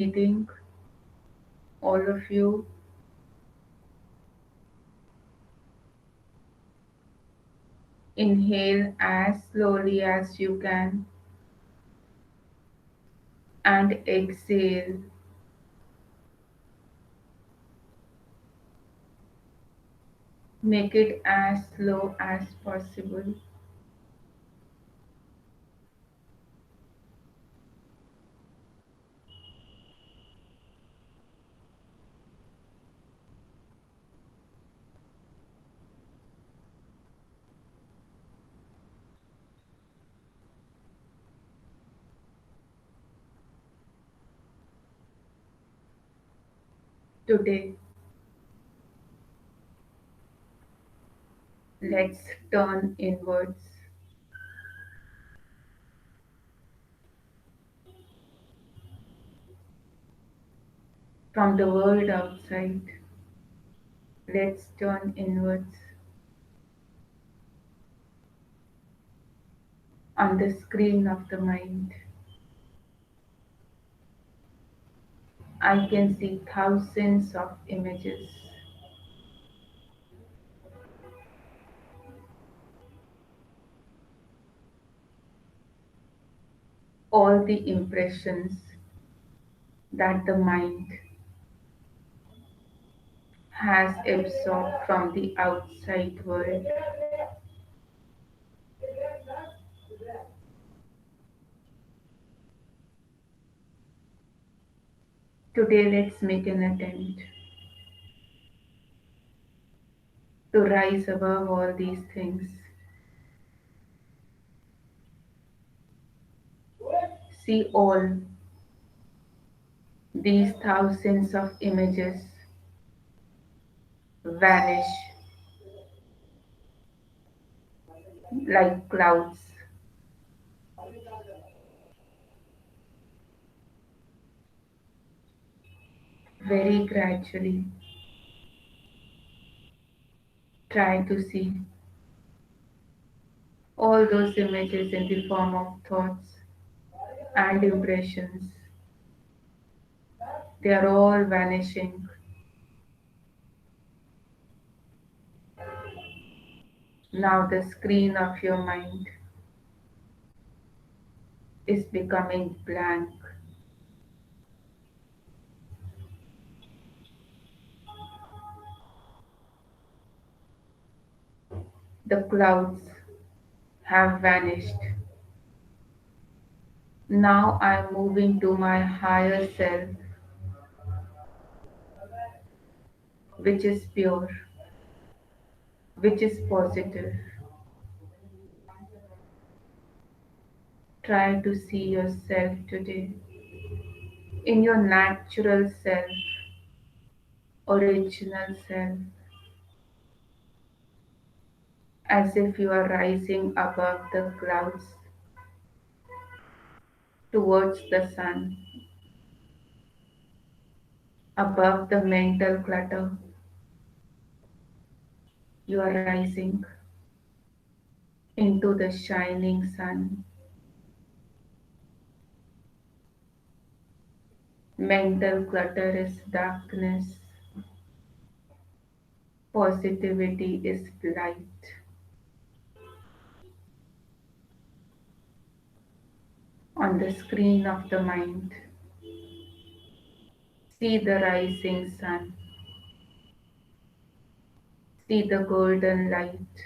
breathing, all of you. Inhale as slowly as you can and exhale. Make it as slow as possible. Today, let's turn inwards from the world outside. Let's turn inwards on the screen of the mind. I can see thousands of images, all the impressions that the mind has absorbed from the outside world. Today, let's make an attempt to rise above all these things. See all these thousands of images vanish like clouds, very gradually. Try to see all those images in the form of thoughts and impressions. They are all vanishing. Now the screen of your mind is becoming blank. The clouds have vanished. Now I am moving to my higher self, which is pure, which is positive. Try to see yourself today in your natural self, original self, as if you are rising above the clouds towards the sun, above the mental clutter. You are rising into the shining sun. Mental clutter is darkness, positivity is light. On the screen of the mind, see the rising sun, see the golden light,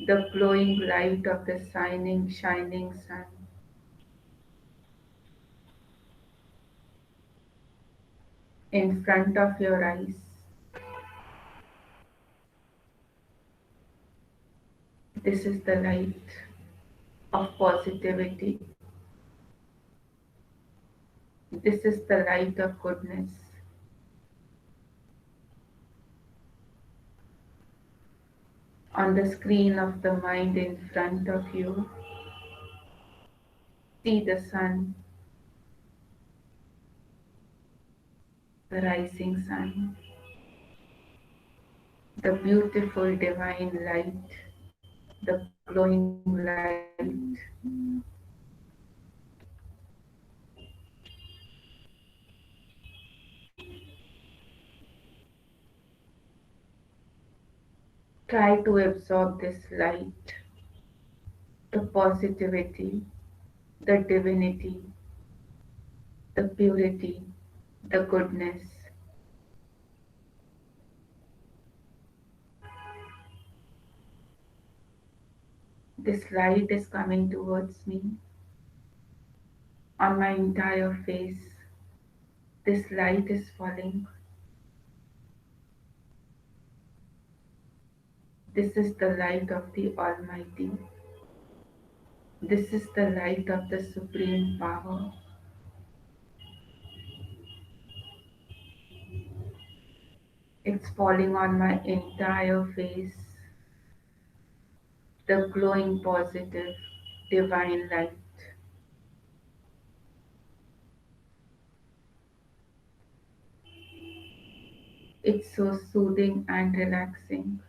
the glowing light of the shining sun. In front of your eyes. This is the light of positivity. This is the light of goodness. On the screen of the mind in front of you, see the sun, the rising sun, the beautiful divine light, the glowing light. Try to absorb this light, the positivity, the divinity, the purity, the goodness. This light is coming towards me on my entire face. This light is falling. This is the light of the Almighty. This is the light of the Supreme Power. It's falling on my entire face. The glowing positive divine light. It's so soothing and relaxing.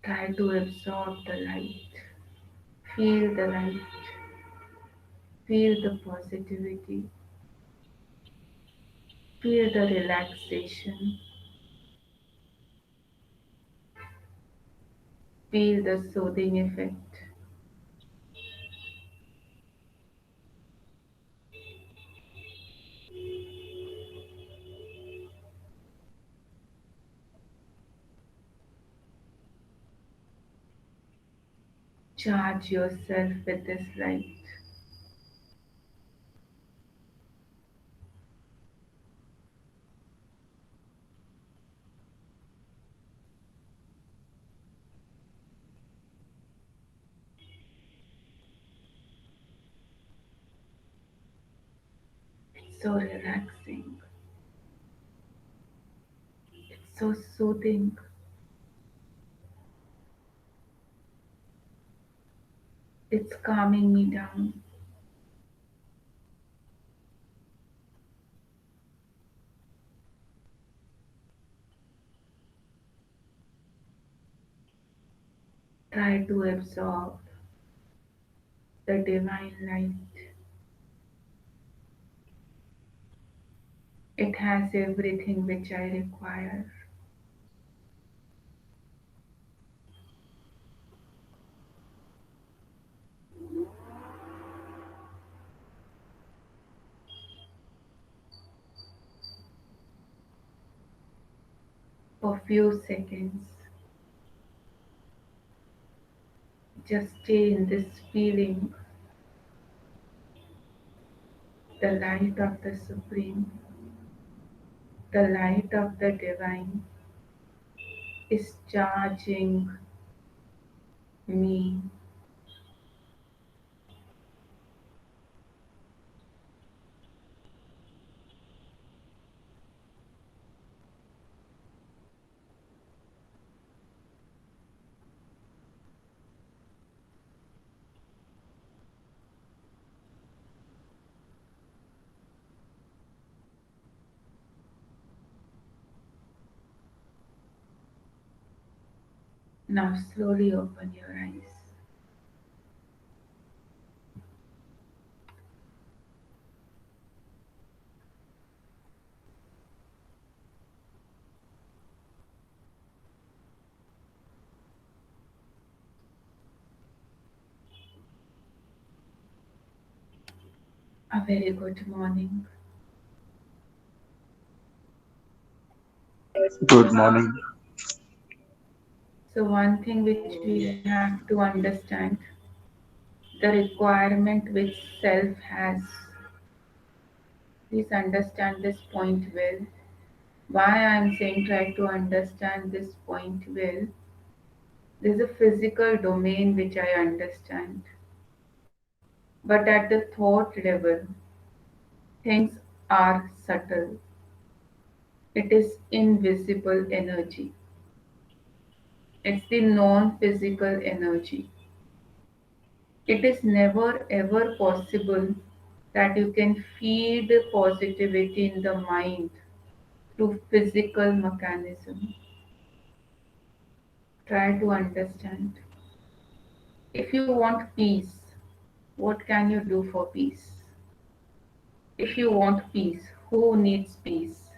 Try to absorb the light. Feel the light. Feel the positivity. Feel the relaxation. Feel the soothing effect. Charge yourself with this light. It's so relaxing. It's so soothing. It's calming me down. Try to absorb the divine light. It has everything which I require. For few seconds, just stay in this feeling, the light of the Supreme, the light of the Divine is charging me. Now slowly open your eyes. A very good morning. Good morning. So, one thing which we have to understand, the requirement which self has. Please understand this point well. Why I am saying try to understand this point well. There's a physical domain which I understand, but at the thought level, things are subtle. It is invisible energy. It's the non physical energy. It is never ever possible that you can feed positivity in the mind through physical mechanism. Try to understand. If you want peace, what can you do for peace? If you want peace, Who needs peace?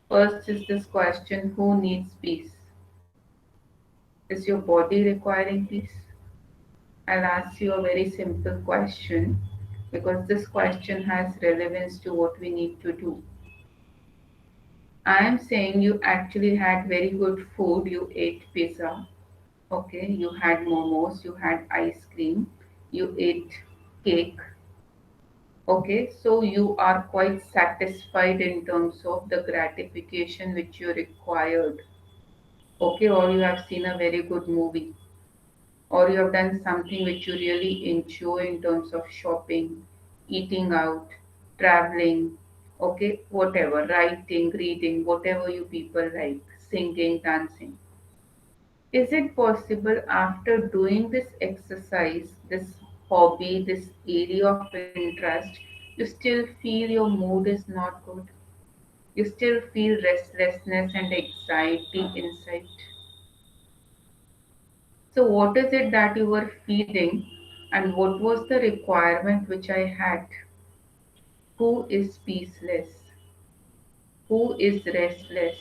First is this question, who needs peace? Is your body requiring peace? I'll ask you a very simple question because this question has relevance to what we need to do. I am saying you actually had very good food, you ate pizza, okay, you had momos, you had ice cream, you ate cake, okay, so you are quite satisfied in terms of the gratification which you required, okay, or you have seen a very good movie, or you have done something which you really enjoy in terms of shopping, eating out, traveling, okay, whatever, writing, reading, whatever you people like, singing, dancing. Is it possible after doing this exercise, this hobby, this area of interest, you still feel your mood is not good? You still feel restlessness and anxiety inside. So, what is it that you were feeling, and what was the requirement which I had? Who is peaceless? Who is restless?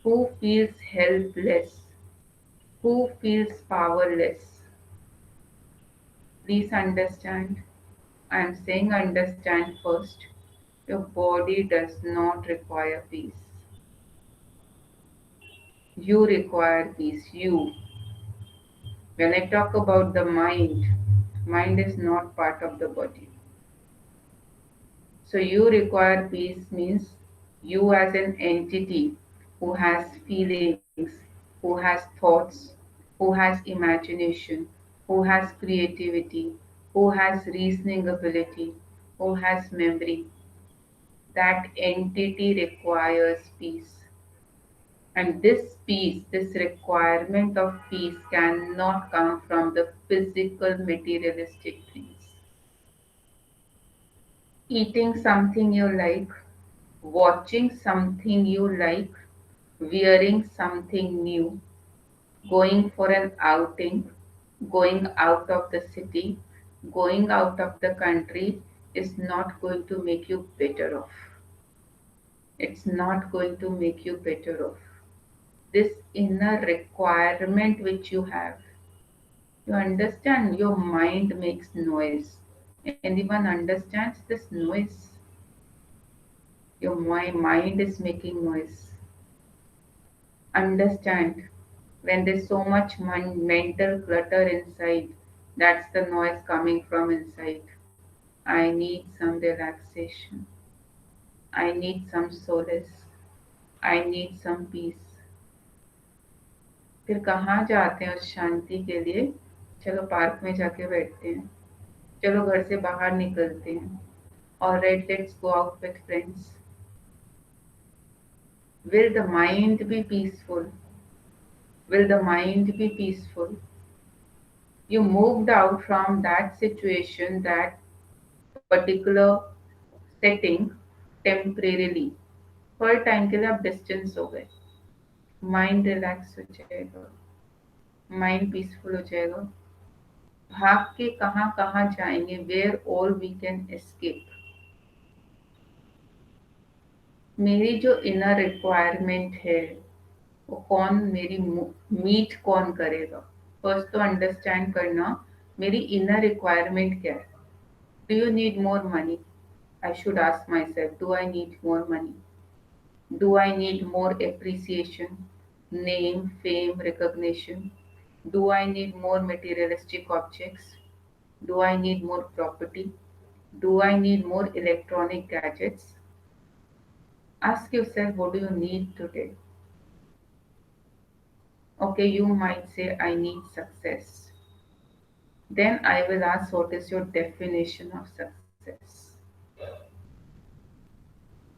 Who feels helpless? Who feels powerless? Please understand. I am saying understand first. Your body does not require peace. You require peace. You. When I talk about the mind, mind is not part of the body. So you require peace means you as an entity who has feelings, who has thoughts, who has imagination, who has creativity, who has reasoning ability, who has memory. That entity requires peace. And this peace, this requirement of peace cannot come from the physical materialistic things. Eating something you like, watching something you like, wearing something new, going for an outing, going out of the city, going out of the country is not going to make you better off. It's not going to make you better off. This inner requirement which you have, you understand your mind makes noise. Anyone understands this noise? Your mind is making noise. Understand, when there's so much mental clutter inside, that's the noise coming from inside. I need some relaxation. I need some solace. I need some peace. फिर कहाँ जाते हैं उस शांति के लिए? चलो park में जाके बैठते हैं, चलो घर से बाहर निकलते हैं, और let's go out with friends. Will the mind be peaceful? Will the mind be peaceful? You moved out from that situation, that particular setting temporarily. पर टाइम के लिए आप डिस्टेंस हो गए, माइंड रिलैक्स हो जाएगा, माइंड पीसफुल हो जाएगा. भाग के कहाँ कहाँ जाएंगे? Where all we can escape. मेरी जो इनर रिक्वायरमेंट है, वो कौन मेरी मीट कौन करेगा? फर्स्ट तो अंडरस्टैंड करना मेरी इनर रिक्वायरमेंट क्या है. Do you need more money? I should ask myself, do I need more money? Do I need more appreciation, name, fame, recognition? Do I need more materialistic objects? Do I need more property? Do I need more electronic gadgets? Ask yourself, what do you need today? Okay, you might say, I need success. Then I will ask, what is your definition of success?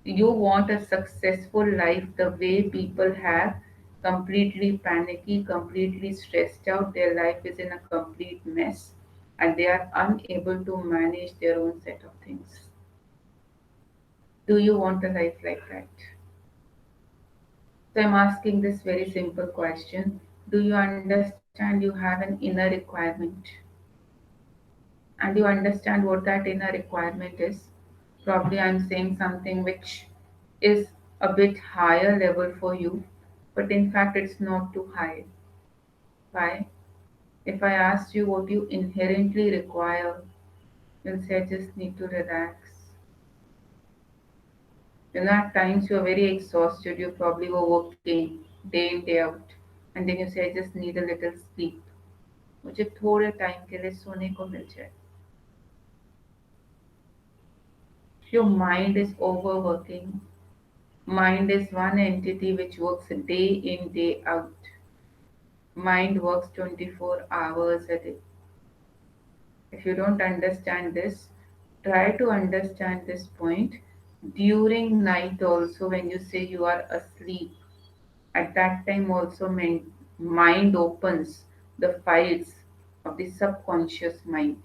You want a successful life the way people have, completely panicky, completely stressed out, their life is in a complete mess, and they are unable to manage their own set of things. Do you want a life like that? So I'm asking this very simple question. Do you understand you have an inner requirement? And you understand what that inner requirement is? Probably I'm saying something which is a bit higher level for you, but in fact it's not too high. Why? If I asked you what you inherently require, you'll say I just need to relax. At times you're very exhausted, you probably were working day in, day out, and then you say, I just need a little sleep. मुझे थोड़े time के लिए सोने को मिल जाए. Your mind is overworking. Mind is one entity which works day in, day out. Mind works 24 hours a day. If you don't understand this, try to understand this point during night also when you say you are asleep. At that time also mind opens the files of the subconscious mind.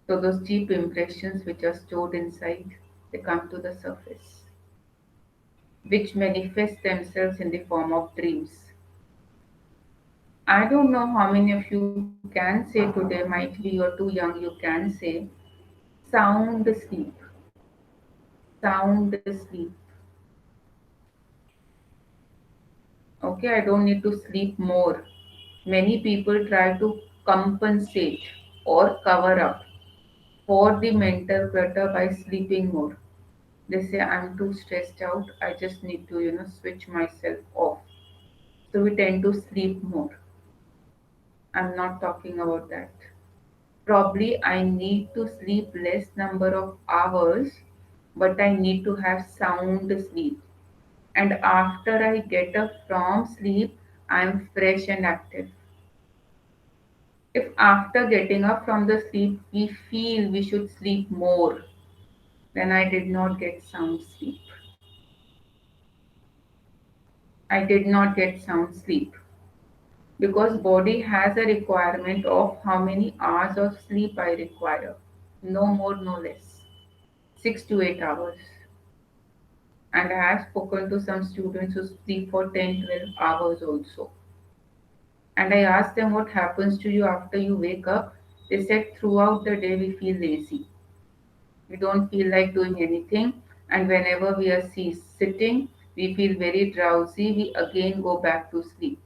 So those deep impressions which are stored inside, they come to the surface, which manifest themselves in the form of dreams. I don't know how many of you can say today, might be you're too young, you can say sound sleep, sound sleep. Okay, I don't need to sleep more. Many people try to compensate or cover up for the mental clutter by sleeping more. They say, I'm too stressed out, I just need to, switch myself off. So we tend to sleep more. I'm not talking about that. Probably I need to sleep less number of hours, but I need to have sound sleep. And after I get up from sleep, I'm fresh and active. If after getting up from the sleep we feel we should sleep more, then I did not get sound sleep. I did not get sound sleep because body has a requirement of how many hours of sleep I require. No more, no less. 6 to 8 hours. And I have spoken to some students who sleep for 10, 12 hours also. And I asked them what happens to you after you wake up. They said throughout the day we feel lazy. We don't feel like doing anything. And whenever we are sitting, we feel very drowsy. We again go back to sleep.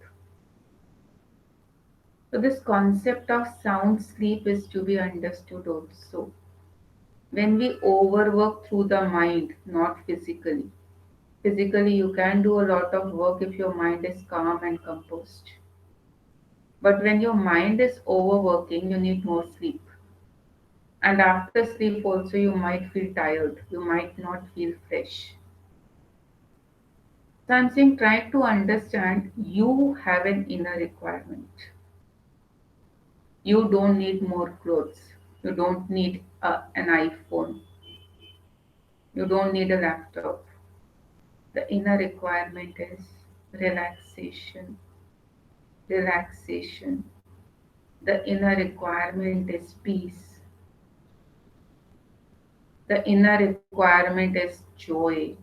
So, this concept of sound sleep is to be understood also. When we overwork through the mind, not physically. Physically, you can do a lot of work if your mind is calm and composed. But when your mind is overworking, you need more sleep. And after sleep, also, you might feel tired. You might not feel fresh. So, I'm saying try to understand you have an inner requirement. You don't need more clothes. You don't need an iPhone. You don't need a laptop. The inner requirement is relaxation. Relaxation. The inner requirement is peace. The inner requirement is joy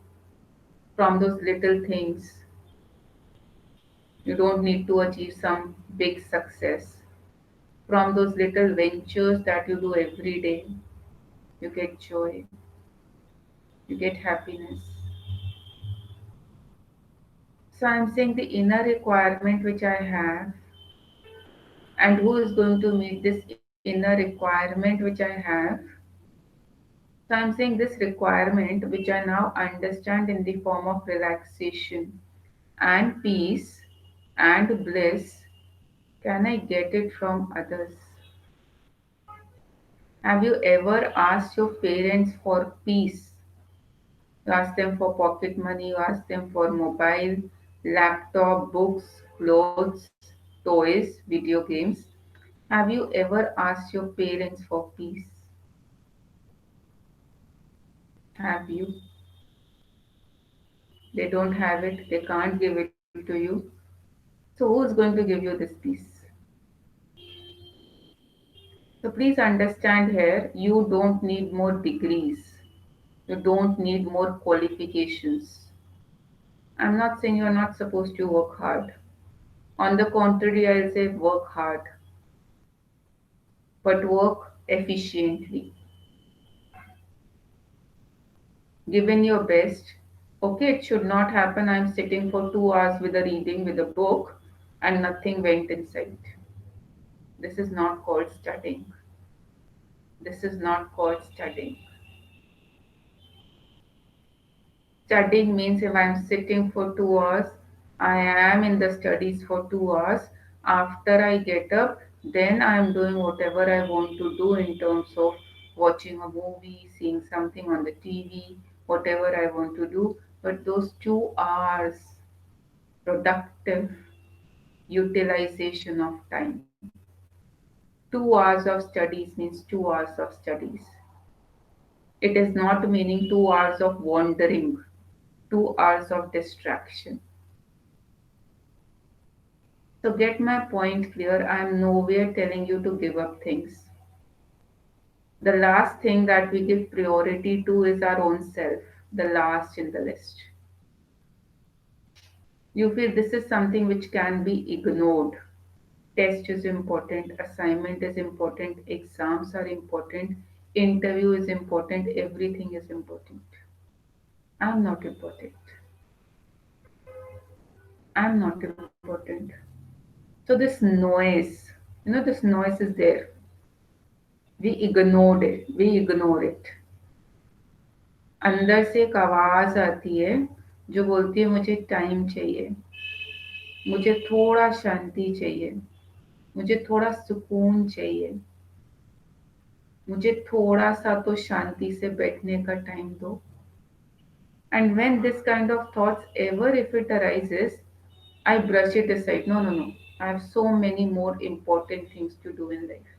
from those little things. You don't need to achieve some big success. From those little ventures that you do every day, you get joy, you get happiness. So I'm saying the inner requirement which I have, and who is going to meet this inner requirement which I have. So I'm saying this requirement which I now understand in the form of relaxation and peace and bliss, can I get it from others? Have you ever asked your parents for peace? You ask them for pocket money, you ask them for mobile, laptop, books, clothes, toys, video games. Have you ever asked your parents for peace? Have you? They don't have it, they can't give it to you. So, who's going to give you this peace? So, please understand here you don't need more degrees, you don't need more qualifications. I'm not saying you're not supposed to work hard. On the contrary, I'll say work hard, but work efficiently. given your best. Okay, it should not happen. I'm sitting for 2 hours with a reading with a book and nothing went inside. This is not called studying. This is not called studying. Studying means if I'm sitting for 2 hours, I am in the studies for 2 hours. After I get up, then I'm doing whatever I want to do in terms of watching a movie, seeing something on the TV, whatever I want to do. But those 2 hours productive utilization of time. 2 hours of studies means 2 hours of studies. It is not meaning 2 hours of wandering, 2 hours of distraction. So get my point clear. I am nowhere telling you to give up things. The last thing that we give priority to is our own self, the last in the list. You feel this is something which can be ignored. Test is important, assignment is important, exams are important, interview is important, everything is important. I'm not important. I'm not important. So this noise, this noise is there. We ignore it. अंदर से एक आवाज आती है जो बोलती है मुझे टाइम चाहिए, मुझे थोड़ा शांति चाहिए, मुझे थोड़ा सुकून चाहिए, मुझे थोड़ा सा तो शांति से बैठने का टाइम दो. And when this kind of thoughts ever if it arises, I brush it aside. No, no, no. I have so many more important things to do in life.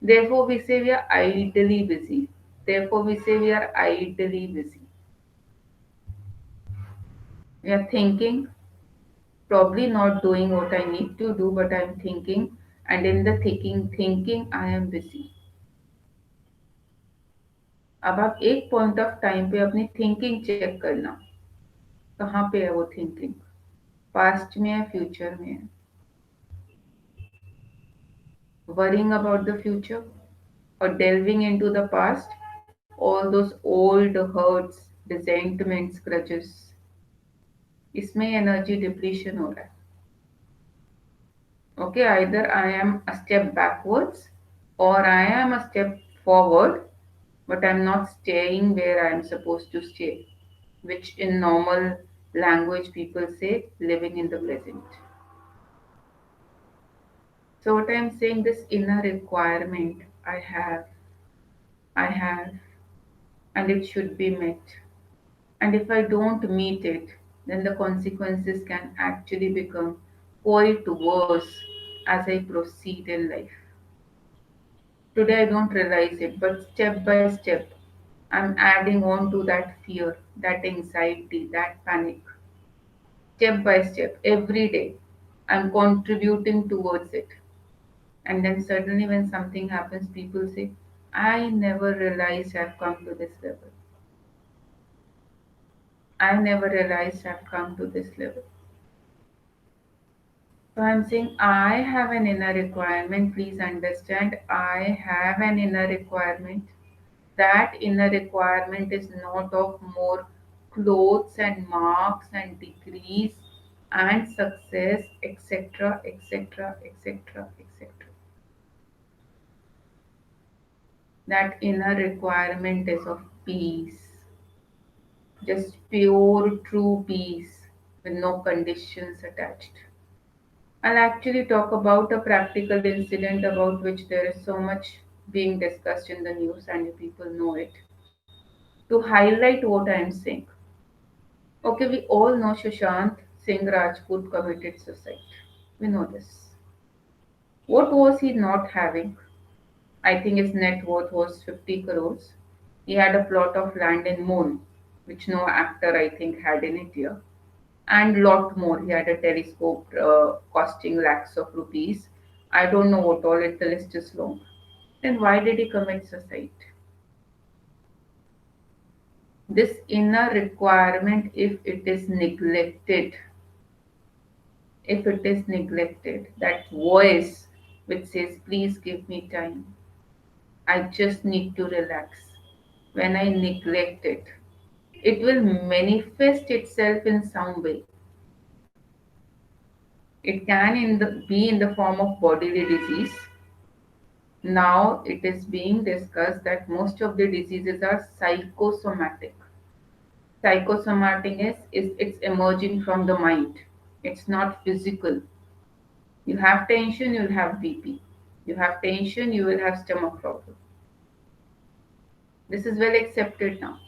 Therefore, we say we are idly busy. Therefore, we say we are idly busy. We are thinking, probably not doing what I need to do, but I'm thinking, and in the thinking, I am busy. अब आप एक point of time पे अपनी thinking check करना, कहाँ पे है वो थिंकिंग, पास्ट में है, फ्यूचर में है. Worrying about the future or delving into the past, all those old hurts, resentments, grudges, इसमें एनर्जी डिप्लीशन हो रहा है. Okay, either I am a step backwards or I am a step forward, but I'm not staying where I'm supposed to stay, which in normal language people say living in the present. So, what I'm saying, this inner requirement I have, and it should be met. And if I don't meet it, then the consequences can actually become quite worse as I proceed in life. Today I don't realize it, but step by step, I'm adding on to that fear, that anxiety, that panic. Step by step, every day, I'm contributing towards it. And then suddenly, when something happens, people say, I never realized I've come to this level. I never realized I've come to this level. So I'm saying I have an inner requirement. Please understand, I have an inner requirement. That inner requirement is not of more clothes and marks and degrees and success, etc., etc., etc., etc. That inner requirement is of peace, just pure, true peace with no conditions attached. I'll actually talk about a practical incident about which there is so much being discussed in the news and you people know it to highlight what I am saying. Okay, we all know Sushant Singh Rajput committed suicide. We know this. What was he not having? I think his net worth was 50 crores. He had a plot of land in Moon, which no actor I think had in India, and lot more. He had a telescope costing lakhs of rupees. I don't know what all. It the list is long. Then why did he commit suicide? This inner requirement, if it is neglected, that voice which says, please give me time, I just need to relax. When I neglect it, It will manifest itself in some way. It can be in the form of bodily disease. Now it is being discussed that most of the diseases are psychosomatic. Psychosomatic is it's emerging from the mind. It's not physical. You have tension, you'll have BP. You have tension, you will have stomach problem. This is well accepted now.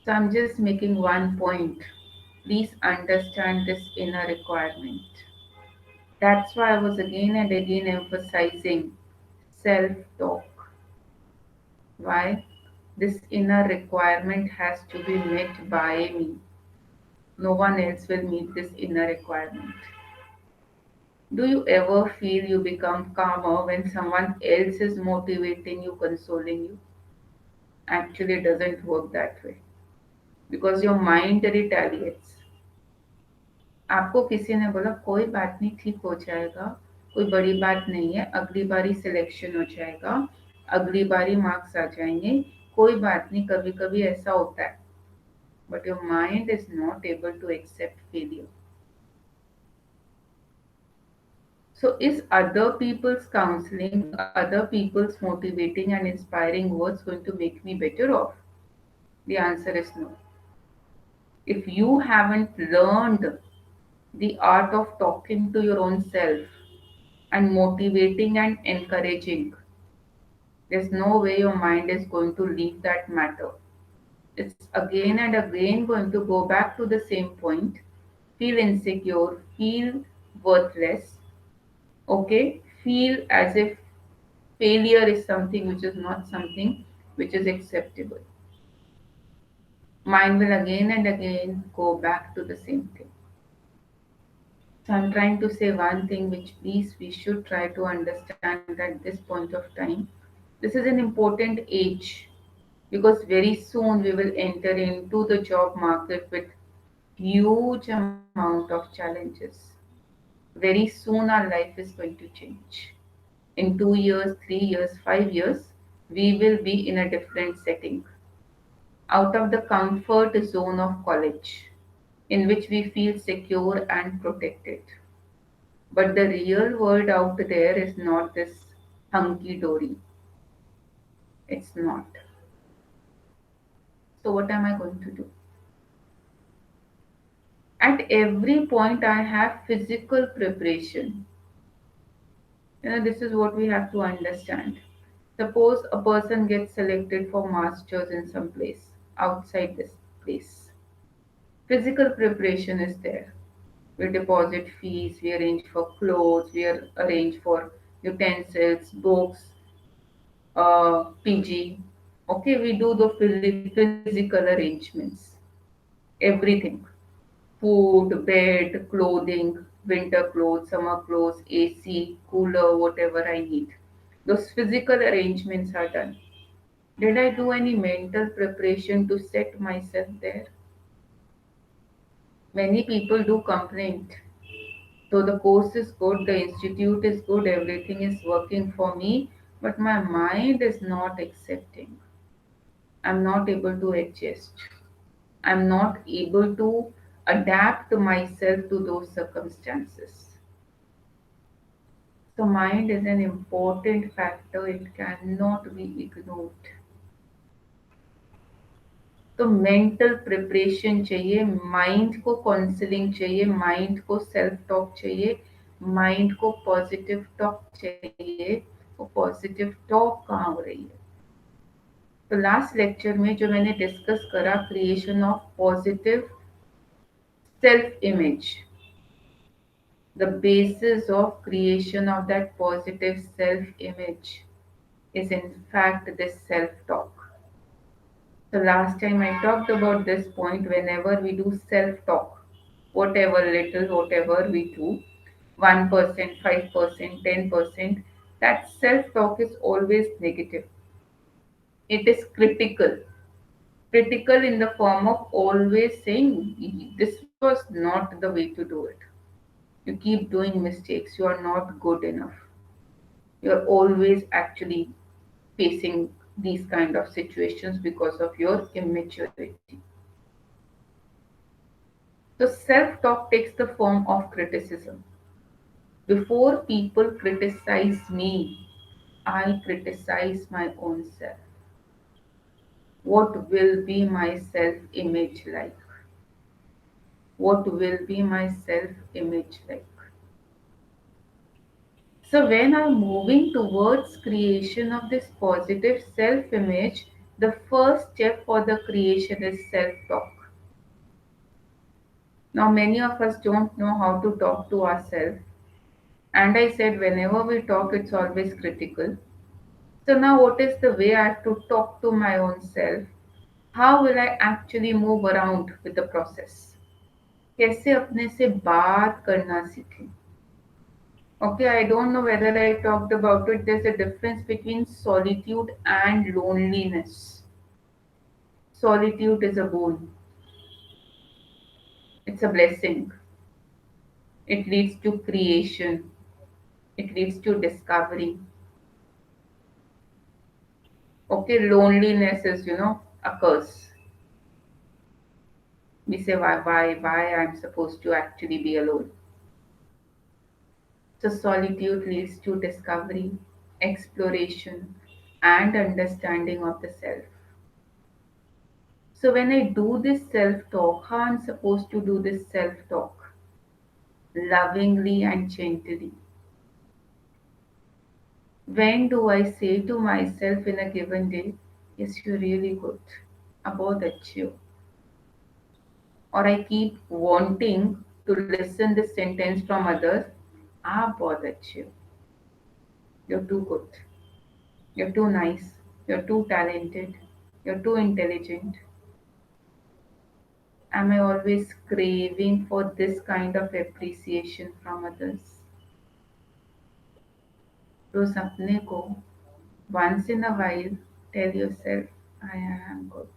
So I'm just making one point. Please understand this inner requirement. That's why I was again and again emphasizing self talk. Why? This inner requirement has to be met by me. No one else will meet this inner requirement. Do you ever feel you become calmer when someone else is motivating you, consoling you? Actually, it doesn't work that way because your mind retaliates. आपको किसी ने बोला कोई बात नहीं ठीक हो जाएगा, कोई बड़ी बात नहीं है, अगली बारी सिलेक्शन हो जाएगा, अगली बारी मार्क्स आ जाएंगे, कोई बात नहीं, कभी कभी ऐसा होता है. But your mind is not able to accept failure. So is other people's counseling, other people's motivating and inspiring words going to make me better off? The answer is no. If you haven't learned the art of talking to your own self and motivating and encouraging, there's no way your mind is going to leave that matter. It's again and again going to go back to the same point, feel insecure, feel worthless, okay, feel as if failure is something which is not something which is acceptable. Mind will again and again go back to the same thing. So I'm trying to say one thing which please we should try to understand at this point of time. This is an important age because very soon we will enter into the job market with huge amount of challenges. Very soon our life is going to change. In 2 years, 3 years, 5 years, we will be in a different setting, out of the comfort zone of college, in which we feel secure and protected. But the real world out there is not this hunky dory. It's not. So, what am I going to do? At every point, I have physical preparation. This is what we have to understand. Suppose a person gets selected for masters in some place outside this place. Physical preparation is there. We deposit fees, we arrange for clothes, we arrange for utensils, books, PG. Okay, we do the physical arrangements, everything, food, bed, clothing, winter clothes, summer clothes, AC, cooler, whatever I need. Those physical arrangements are done. Did I do any mental preparation to set myself there? Many people do complain. So the course is good, the institute is good, everything is working for me, but my mind is not accepting. I'm not able to adjust. I'm not able to adapt myself to those circumstances. So mind is an important factor, it cannot be ignored. तो mental preparation चाहिए, mind को counselling चाहिए, mind को self talk चाहिए, mind को positive talk चाहिए. वो positive talk कहाँ हो रही है? तो लास्ट लेक्चर में जो मैंने डिस्कस करा, creation of positive self image, the basis of creation of that positive self image is in fact this self talk. So last time I talked about this point. Whenever we do self-talk, whatever little, whatever we do, 1%, 5%, 10%, that self-talk is always negative. It is critical. Critical in the form of always saying, this was not the way to do it. You keep doing mistakes. You are not good enough. You are always actually facing these kind of situations because of your immaturity. So self talk takes the form of criticism. Before people criticize me, I criticize my own self. What will be my self image like? What will be my self image like? So when I'm moving towards creation of this positive self image, the first step for the creation is self talk. Now many of us don't know how to talk to ourselves, and I said whenever we talk it's always critical. So now what is the way I have to talk to my own self? How will I actually move around with the process? कैसे अपने से बात करना सीखें? Okay, I don't know whether I talked about it. There's a difference between solitude and loneliness. Solitude is a boon, it's a blessing. It leads to creation, it leads to discovery. Okay, loneliness is, a curse. We say, why I'm supposed to actually be alone. So, solitude leads to discovery, exploration, and understanding of the self. So when I do this self-talk, how I'm supposed to do this self-talk? Lovingly and gently. When do I say to myself in a given day, yes, you're really good, about अच्छे हो? Or I keep wanting to listen this sentence from others, आप बहुत अच्छे हो, you're too good, you're too nice, you're too talented, you're too intelligent. Am I always craving for this kind of appreciation from others? तो सपने को once in a while tell yourself, I am good,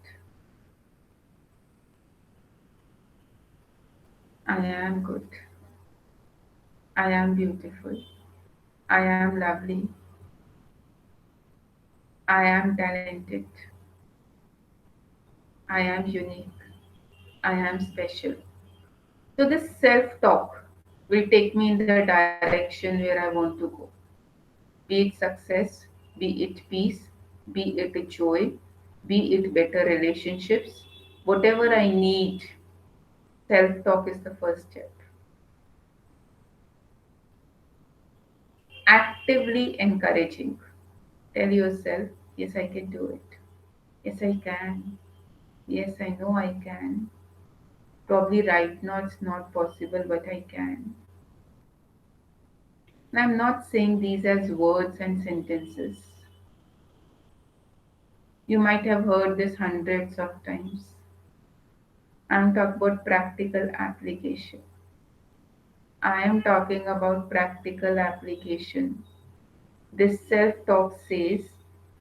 I am good, I am beautiful, I am lovely, I am talented, I am unique, I am special. So this self-talk will take me in the direction where I want to go. Be it success, be it peace, be it joy, be it better relationships, whatever I need, self-talk is the first step. Actively encouraging. Tell yourself, yes, I can do it. Yes, I can. Yes, I know I can. Probably right now it's not possible, but I can. And I'm not saying these as words and sentences. You might have heard this hundreds of times. I'm talking about practical application. I am talking about practical application. This self talk says,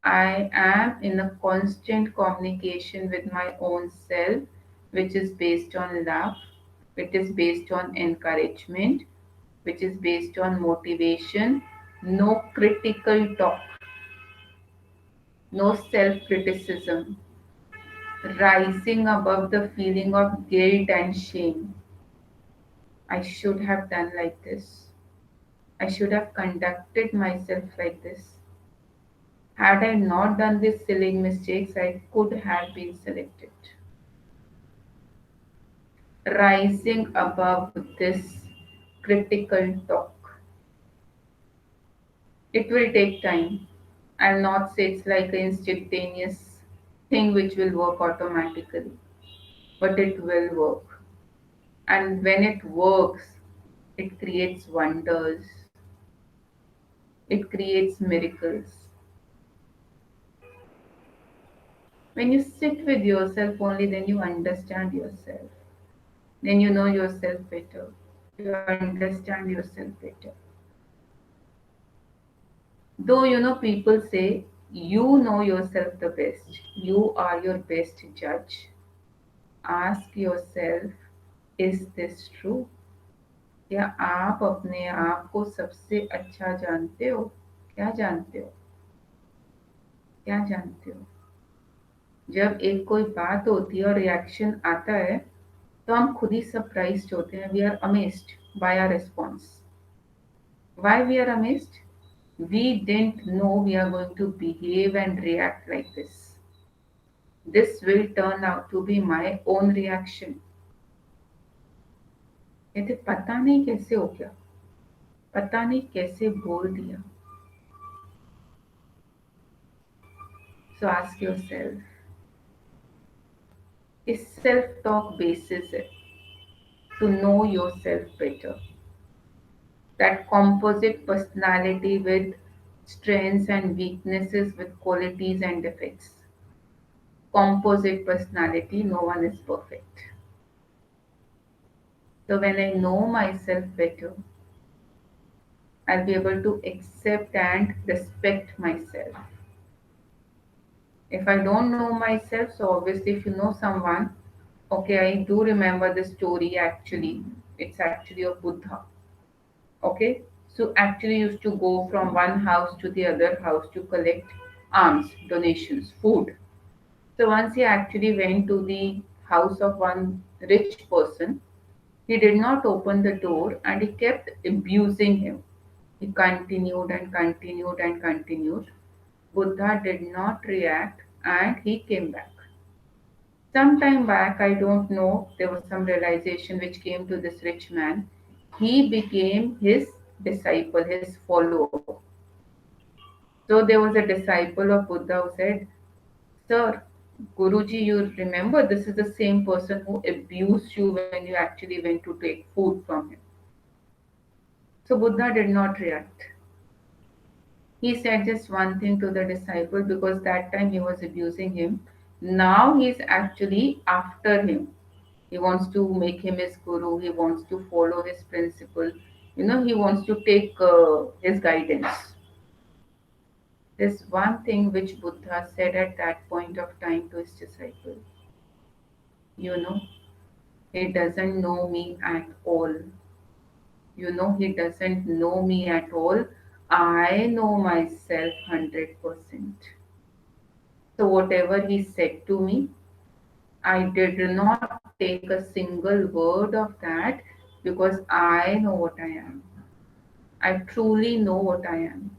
I am in a constant communication with my own self, which is based on love, which is based on encouragement, which is based on motivation, no critical talk, no self criticism, rising above the feeling of guilt and shame. I should have done like this. I should have conducted myself like this. Had I not done these silly mistakes, I could have been selected. Rising above this critical talk. It will take time. I'll not say it's like an instantaneous thing which will work automatically, but it will work. And when it works, it creates wonders, it creates miracles. When you sit with yourself only, then you understand yourself. Then you know yourself better. You understand yourself better. Though people say you know yourself the best, you are your best judge. Ask yourself, is this true? क्या आप अपने आप को सबसे अच्छा जानते हो? क्या जानते हो? क्या जानते हो? जब एक कोई बात होती है और रिएक्शन आता है तो हम खुद ही सरप्राइज्ड होते हैं. We are amazed by our response. Why we are amazed? We didn't know we are going to behave and react like this. This will turn out to be my own reaction. कहते पता नहीं कैसे हो गया, पता नहीं कैसे बोल दिया. So ask yourself, is self-talk basis it to know yourself better? That composite personality with strengths and weaknesses, with qualities and defects. Composite personality, no one is perfect. So when I know myself better, I'll be able to accept and respect myself. If I don't know myself, so obviously if you know someone, okay, I do remember the story actually. It's actually of Buddha. Okay, so actually used to go from one house to the other house to collect alms, donations, food. So once he actually went to the house of one rich person, he did not open the door and he kept abusing him. He continued and continued and continued. Buddha did not react and he came back. Some time back, I don't know, there was some realization which came to this rich man. He became his disciple, his follower. So there was a disciple of Buddha who said, Sir, Guruji, you remember this is the same person who abused you when you actually went to take food from him. So Buddha did not react. He said just one thing to the disciple because that time he was abusing him. Now he is actually after him. He wants to make him his guru. He wants to follow his principle. He wants to take his guidance. There's one thing which Buddha said at that point of time to his disciple. You know, he doesn't know me at all. He doesn't know me at all. I know myself 100%. So whatever he said to me, I did not take a single word of that because I know what I am. I truly know what I am.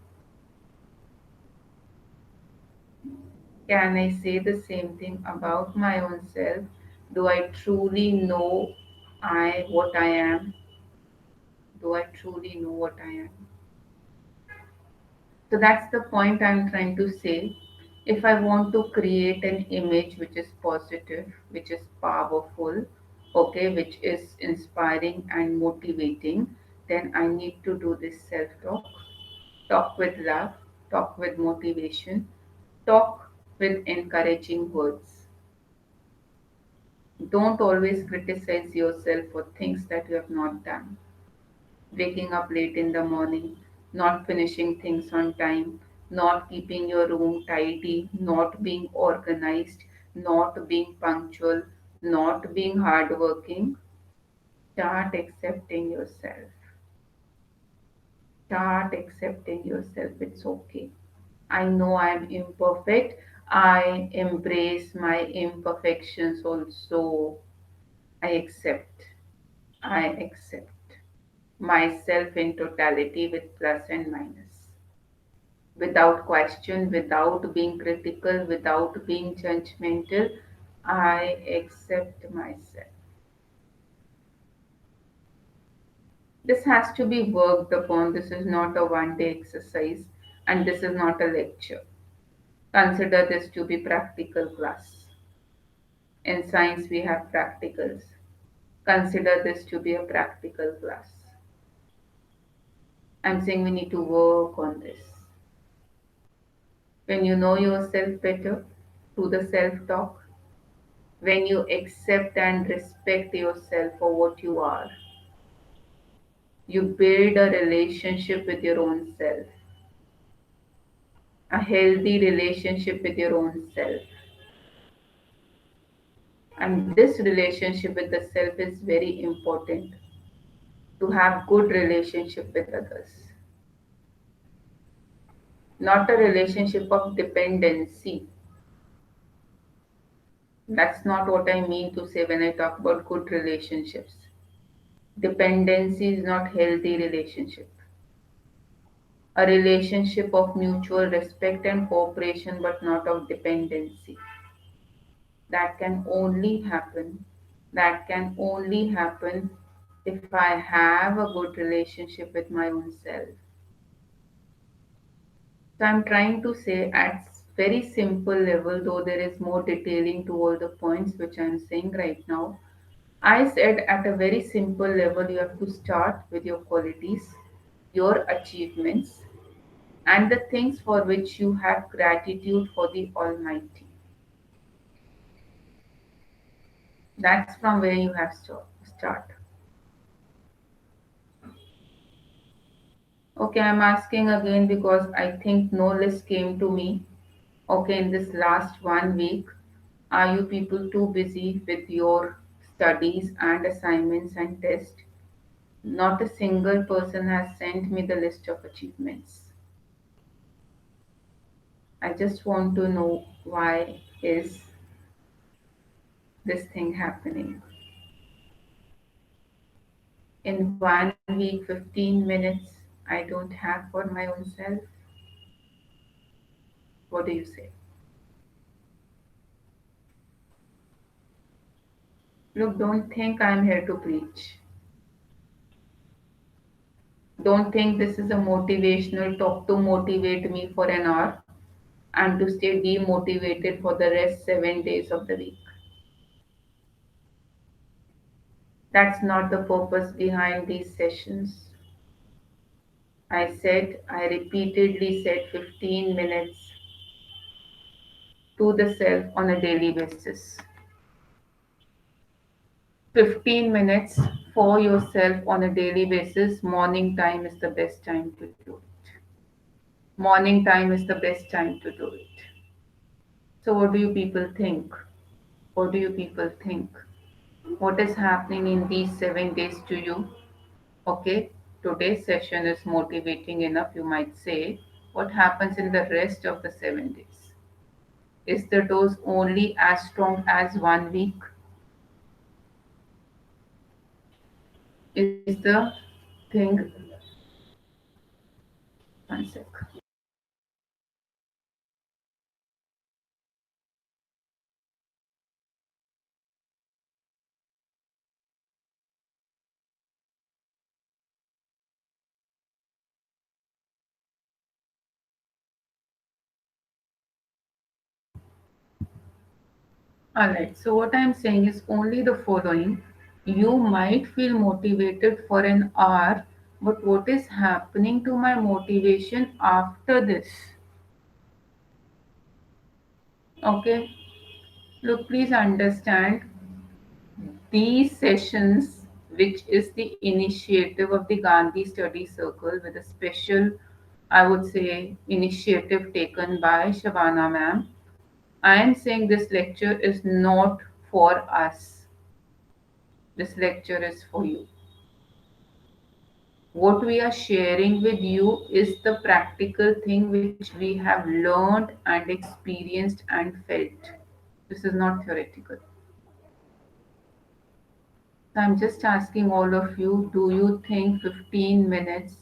Can I say the same thing about my own self? Do I truly know I what I am? Do I truly know what I am? So that's the point I'm trying to say. If I want to create an image which is positive, which is powerful, okay, which is inspiring and motivating, then I need to do this self talk. Talk with love, talk with motivation, talk with encouraging words. Don't always criticize yourself for things that you have not done. Waking up late in the morning, not finishing things on time, not keeping your room tidy, not being organized, not being punctual, not being hardworking. Start accepting yourself. Start accepting yourself. It's okay. I know I'm imperfect. I embrace my imperfections also. I accept. I accept myself in totality with plus and minus. Without question, without being critical, without being judgmental, I accept myself. This has to be worked upon. This is not a one day exercise and this is not a lecture. Consider this to be practical class. In science, we have practicals. Consider this to be a practical class. I'm saying we need to work on this. When you know yourself better, through the self talk, when you accept and respect yourself for what you are, you build a relationship with your own self, a healthy relationship with your own self. And this relationship with the self is very important to have good relationship with others. not a relationship of dependency. That's not what I mean to say when I talk about good relationships. Dependency is not healthy relationship. A relationship of mutual respect and cooperation, but not of dependency. That can only happen. That can only happen if I have a good relationship with my own self. So I'm trying to say at very simple level, though there is more detailing to all the points which I'm saying right now. I said at a very simple level, you have to start with your qualities, your achievements, and the things for which you have gratitude for the Almighty. That's from where you have to start. Okay, I'm asking again because I think no list came to me. Okay, in this last 1 week, are you people too busy with your studies and assignments and tests? Not a single person has sent me the list of achievements. I just want to know why is this thing happening. In 1 week, 15 minutes, I don't have for my own self. What do you say? Look, don't think I'm here to preach. Don't think this is a motivational talk to motivate me for an hour and to stay demotivated for the rest 7 days of the week. That's not the purpose behind these sessions. I repeatedly said 15 minutes to the self on a daily basis. 15 minutes for yourself on a daily basis. Morning time is the best time to do it. Morning time is the best time to do it. So, what do you people think? What do you people think? What is happening in these 7 days to you? Okay, today's session is motivating enough, you might say. What happens in the rest of the 7 days? Is the dose only as strong as 1 week? Is the thing, one sec. Alright, so what I'm saying is only the following. You might feel motivated for an hour, but what is happening to my motivation after this? Okay, look, please understand these sessions, which is the initiative of the Gandhi Study Circle with a special, I would say, initiative taken by Shabana ma'am. I am saying this lecture is not for us. This lecture is for you. What we are sharing with you is the practical thing which we have learned and experienced and felt. This is not theoretical. So I'm just asking all of you, do you think 15 minutes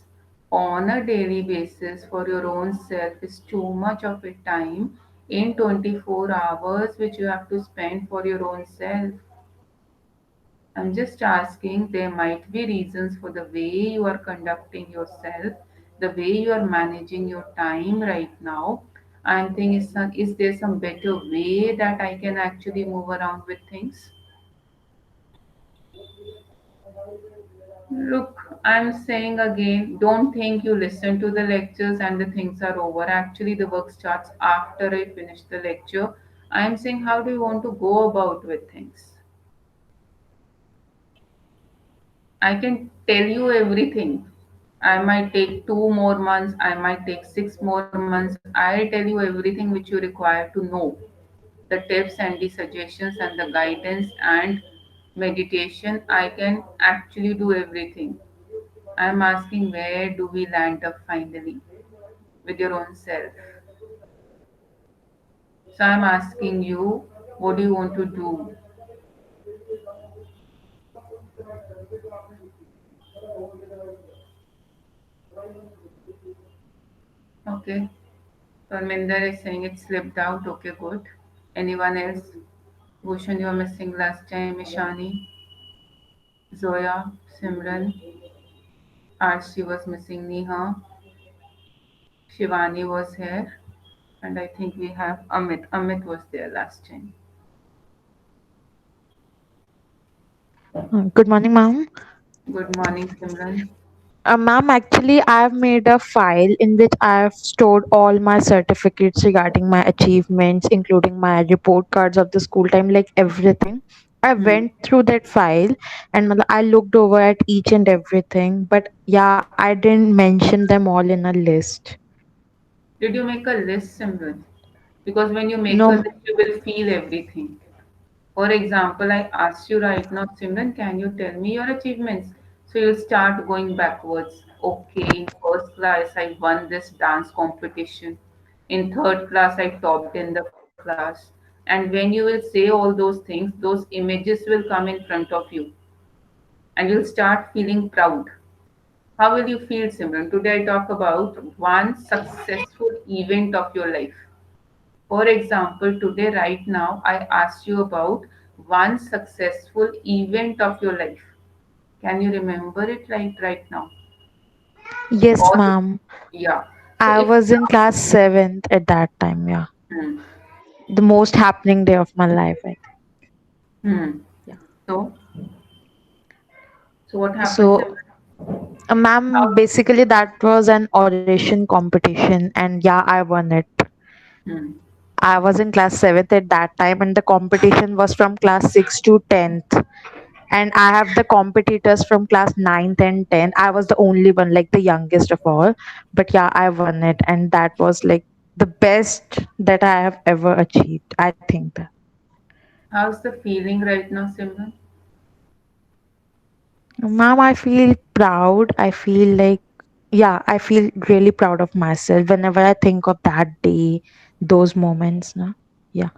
on a daily basis for your own self is too much of a time in 24 hours which you have to spend for your own self? I'm just asking, there might be reasons for the way you are conducting yourself, the way you are managing your time right now. I'm thinking, is there some better way that I can actually move around with things? Look, I'm saying again, don't think you listen to the lectures and the things are over. Actually, the work starts after I finish the lecture. I'm saying, how do you want to go about with things? I can tell you everything. I might take 2 more months, I might take 6 more months. I'll tell you everything which you require to know. The tips and the suggestions and the guidance and meditation. I can actually do everything. I'm asking, where do we land up finally? with your own self. So I'm asking you, what do you want to do? Okay. Parminder is saying it slipped out. Okay, good. Anyone else? Bhushan, you were missing last time. Ishani, Zoya, Simran, Arshi was missing. Neha, Shivani was here. And I think we have Amit. Amit was there last time. Good morning, ma'am. Good morning, Simran. Ma'am, actually, I've made a file in which I've stored all my certificates regarding my achievements, including my report cards of the school time, like everything. I Hmm. went through that file and I looked over at each and everything, but yeah, I didn't mention them all in a list. Did you make a list, Simran? Because when you make a No, list, you will feel everything. For example, I ask you right now, Simran, can you tell me your achievements? So you'll start going backwards. Okay, in first class, I won this dance competition. In third class, I topped in the class. And when you will say all those things, those images will come in front of you and you'll start feeling proud. How will you feel, Simran? Today I talk about one successful event of your life. For example, today, right now, I asked you about one successful event of your life. Can you remember it right now? yes, Or ma'am. yeah. So I if was in class 7th at that time, yeah. hmm, The most happening day of my life, I think. hmm. Yeah. So what happens? So ma'am, How? basically that was an oration competition, and yeah, I won it. Hmm. I was in class 7th at that time, and the competition was from class 6 to 10th. And I have the competitors from class 9th and 10th. I was the only one, like the youngest of all. But yeah, I won it, and that was like the best that I have ever achieved. I think that. How's the feeling right now, Simran? Ma'am, I feel proud. I feel like, yeah, I feel really proud of myself whenever I think of that day, those moments. No? Yeah.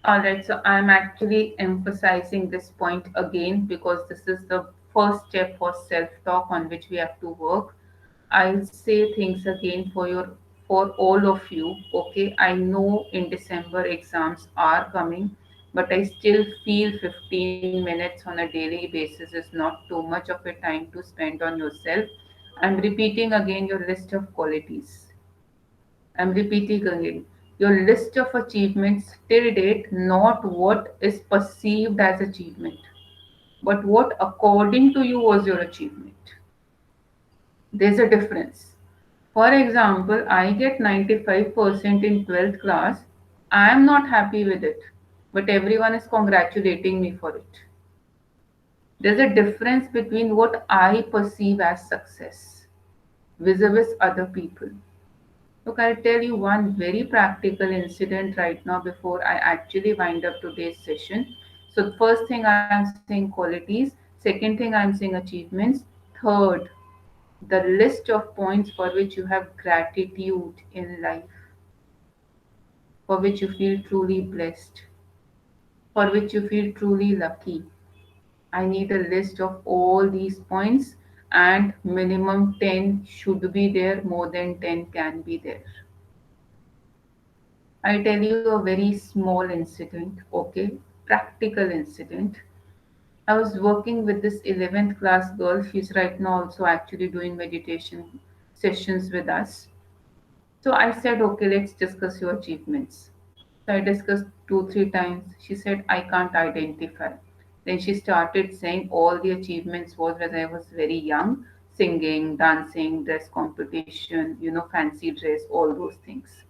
All right, so I'm actually emphasizing this point again because this is the first step for self-talk on which we have to work. I'll say things again for all of you. Okay, I know in December exams are coming, but I still feel 15 minutes on a daily basis is not too much of a time to spend on yourself. I'm repeating again your list of qualities. I'm repeating again. Your list of achievements till date, not what is perceived as achievement, but what according to you was your achievement. There's a difference. For example, I get 95% in 12th class. I am not happy with it, but everyone is congratulating me for it. There's a difference between what I perceive as success vis-a-vis other people. Look, I'll tell you one very practical incident right now before I actually wind up today's session. So, the first thing I'm saying qualities, second thing I'm saying achievements, third, the list of points for which you have gratitude in life, for which you feel truly blessed, for which you feel truly lucky. I need a list of all these points, and minimum 10 should be there, more than 10 can be there. I'll tell you a very small incident, okay? Practical incident. I was working with this 11th class girl. She's right now also actually doing meditation sessions with us. So I said, okay, let's discuss your achievements. So I discussed two, three times. She said, I can't identify. Then she started saying all the achievements was when I was very young, singing, dancing, dress competition, fancy dress, all those things.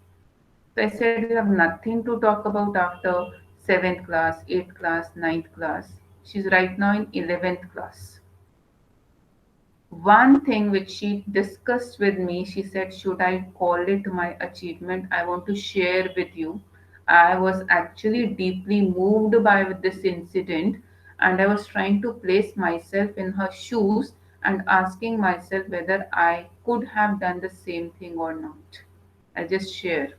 So I said, you have nothing to talk about after 7th class, 8th class, ninth class. She's right now in 11th class. One thing which she discussed with me, she said, should I call it my achievement? I want to share with you. I was actually deeply moved by this incident, and I was trying to place myself in her shoes and asking myself whether I could have done the same thing or not. I'll just share.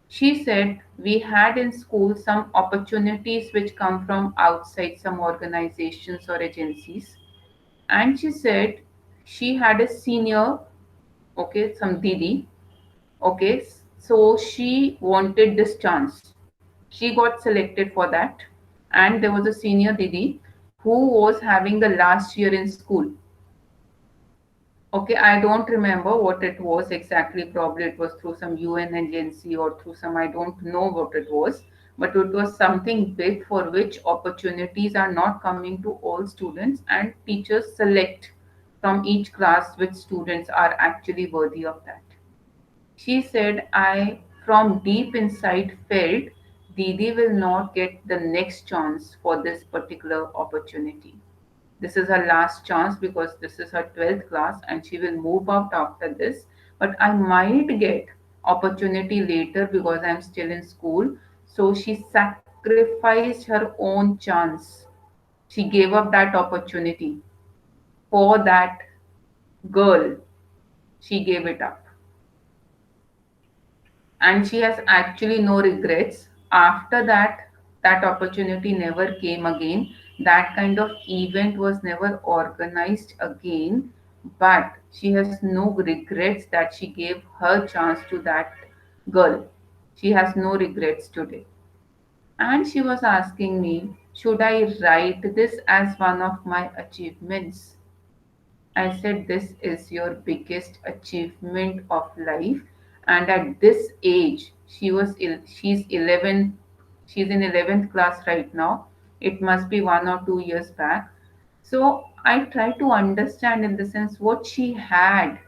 She said we had in school some opportunities which come from outside some organizations or agencies. And she said she had a senior, okay, some Didi, okay, so she wanted this chance. She got selected for that. And there was a senior Didi who was having the last year in school. Okay, I don't remember what it was exactly. Probably it was through some UN agency or through some, I don't know what it was, but it was something big for which opportunities are not coming to all students, and teachers select from each class which students are actually worthy of that. She said, I from deep inside felt Didi will not get the next chance for this particular opportunity. This is her last chance because this is her 12th class and she will move out after this. But I might get opportunity later because I'm still in school. So she sacrificed her own chance. She gave up that opportunity for that girl. She gave it up. And she has actually no regrets. After that, that opportunity never came again. That kind of event was never organized again. But she has no regrets that she gave her chance to that girl. She has no regrets today. And she was asking me, should I write this as one of my achievements? I said, this is your biggest achievement of life. And at this age, she's 11, she's in 11th class right now. It must be 1 or 2 years back. So I try to understand in the sense what she had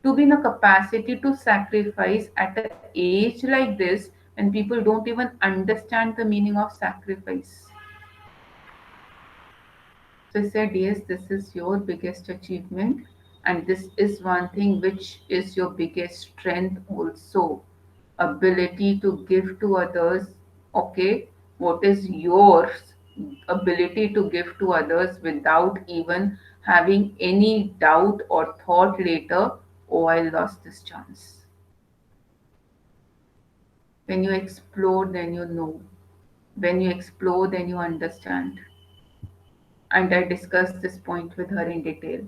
to be in a capacity to sacrifice at an age like this when people don't even understand the meaning of sacrifice. So I said, yes, this is your biggest achievement, and this is one thing which is your biggest strength also. Ability to give to others, okay? What is yours? Ability to give to others without even having any doubt or thought later, oh, I lost this chance. When you explore, then you know. When you explore, then you understand. And I discussed this point with her in detail.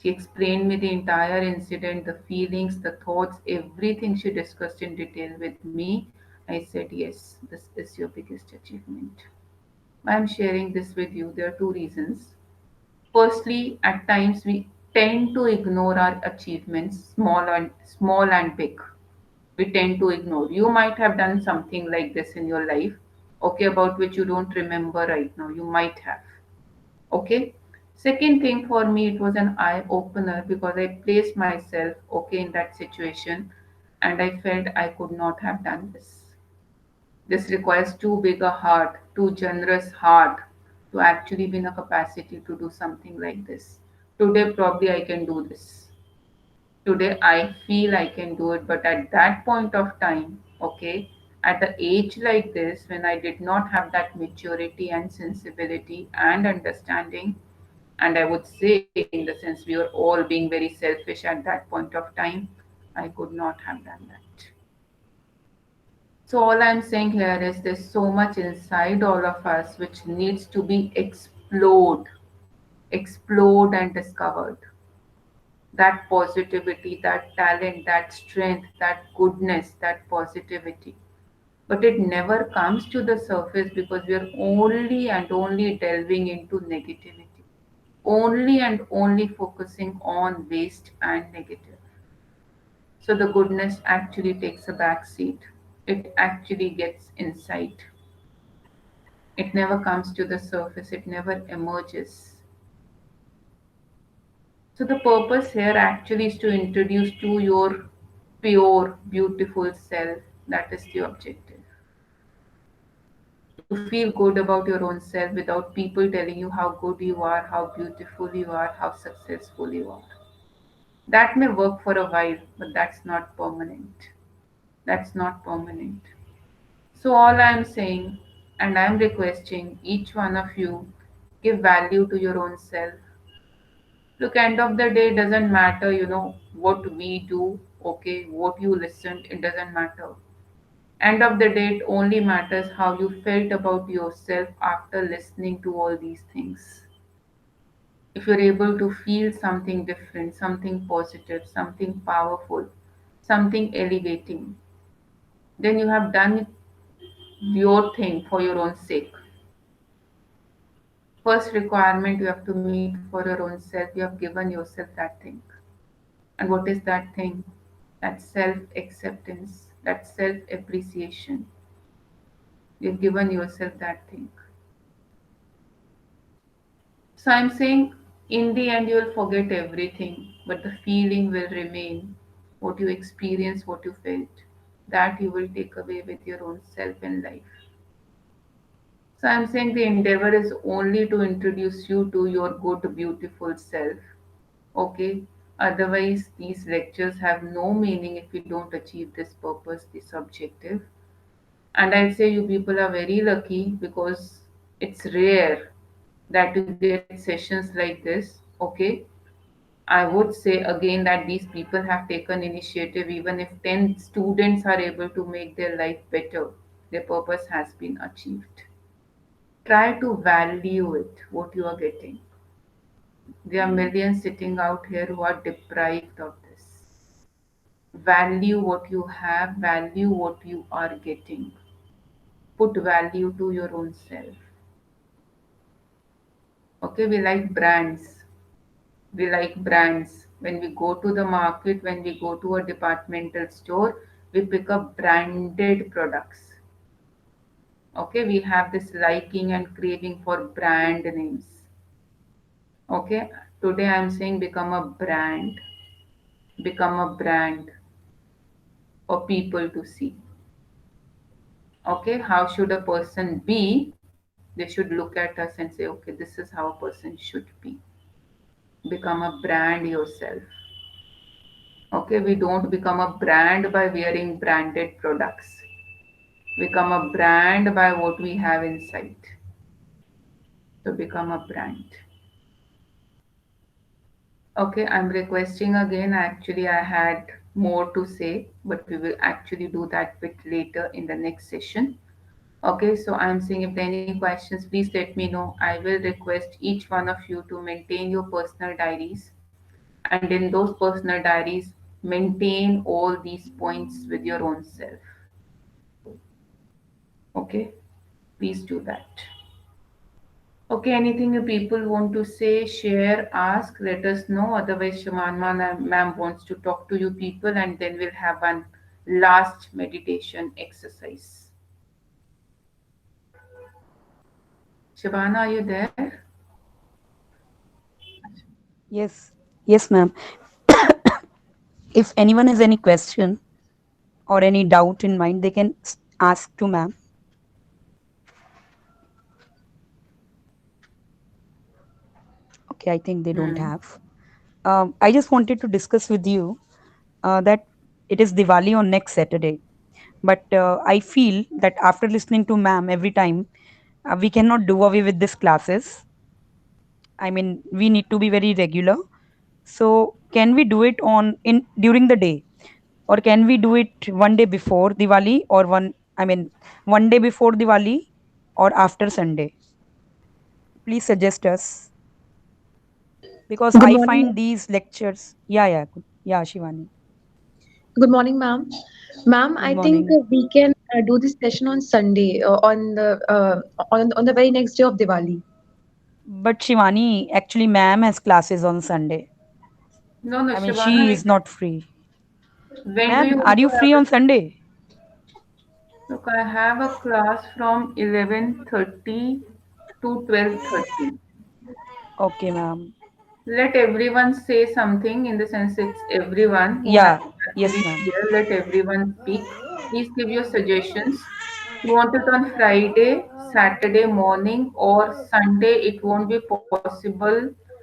She explained me the entire incident, the feelings, the thoughts, everything she discussed in detail with me. I said, yes, this is your biggest achievement. Why I'm sharing this with you, there are two reasons. Firstly, at times we tend to ignore our achievements, small and big. We tend to ignore. You might have done something like this in your life, okay, about which you don't remember right now. You might have. Okay. Second thing for me, it was an eye opener because I placed myself okay in that situation and I felt I could not have done this. This requires too big a heart, too generous heart to actually be in a capacity to do something like this. Today, probably I can do this. Today, I feel I can do it, but at that point of time, okay, at the age like this, when I did not have that maturity and sensibility and understanding, and I would say, in the sense, we were all being very selfish at that point of time, I could not have done that. So, all I'm saying here is there's so much inside all of us which needs to be explored and discovered. That positivity, that talent, that strength, that goodness, that positivity. But it never comes to the surface because we are only and only delving into negativity, only and only focusing on waste and negative. So the goodness actually takes a back seat. It actually gets inside. It never comes to the surface, it never emerges. So the purpose here actually is to introduce to your pure, beautiful self. That is the objective. To feel good about your own self without people telling you how good you are, how beautiful you are, how successful you are. That may work for a while, but that's not permanent. That's not permanent. So, all I'm saying, and I'm requesting each one of you, give value to your own self. Look, end of the day, it doesn't matter, what we do, okay, what you listened, it doesn't matter. End of the day, it only matters how you felt about yourself after listening to all these things. If you're able to feel something different, something positive, something powerful, something elevating, then you have done your thing for your own sake. First requirement you have to meet for your own self, you have given yourself that thing. And what is that thing? That self acceptance, that self appreciation. You've given yourself that thing. So I'm saying, in the end, you will forget everything, but the feeling will remain. What you experienced, what you felt, that you will take away with your own self in life. So I'm saying the endeavor is only to introduce you to your good, beautiful self. Okay? Otherwise, these lectures have no meaning if we don't achieve this purpose, this objective. And I'd say you people are very lucky because it's rare that you get sessions like this. Okay? I would say again that these people have taken initiative. Even if 10 students are able to make their life better, their purpose has been achieved. Try to value it, what you are getting. There are millions sitting out here who are deprived of this. Value what you have, value what you are getting. Put value to your own self. Okay, we like brands. We like brands. When we go to the market, when we go to a departmental store, we pick up branded products. Okay, we have this liking and craving for brand names. Okay, today I'm saying become a brand for people to see. Okay, how should a person be? They should look at us and say, okay, this is how a person should be. Become a brand yourself. Okay, we don't become a brand by wearing branded products. Become a brand by what we have inside. So become a brand. Okay, I'm requesting again. Actually, I had more to say, but we will actually do that bit later in the next session. Okay, so I'm saying if there are any questions, please let me know. I will request each one of you to maintain your personal diaries, and in those personal diaries, maintain all these points with your own self. Okay, please do that. Okay, anything you people want to say, share, ask, let us know. Otherwise, Shamanma ma'am wants to talk to you people, and then we'll have one last meditation exercise. Shabana, are you there? Yes, yes, ma'am. If anyone has any question or any doubt in mind, they can ask to ma'am. Okay, I think they don't Hmm. have. I just wanted to discuss with you that it is Diwali on next Saturday. But I feel that after listening to ma'am every time, we cannot do away with these classes. I mean, we need to be very regular. So, can we do it on in during the day, or can we do it one day before Diwali, or one day before Diwali, or after Sunday? Please suggest us, because Good I morning. find these lectures. Yeah, yeah, good. Yeah, Shivani. Good morning, ma'am. Ma'am, Good I think morning. we can do this session on Sunday, on the very next day of Diwali. But Shivani, actually, ma'am has classes on Sunday. No, no, I mean, Shabana, she is not free. when do Ma'am, you are want to you have free on it? Sunday? Look, I have a class from 11:30 to 12:30. Okay, ma'am. Let everyone say something, in the sense it's everyone who has Yeah. Yes, actually ma'am. here. Let everyone speak. Please give your suggestions. You want it on Friday, Saturday morning, or Sunday? It won't be possible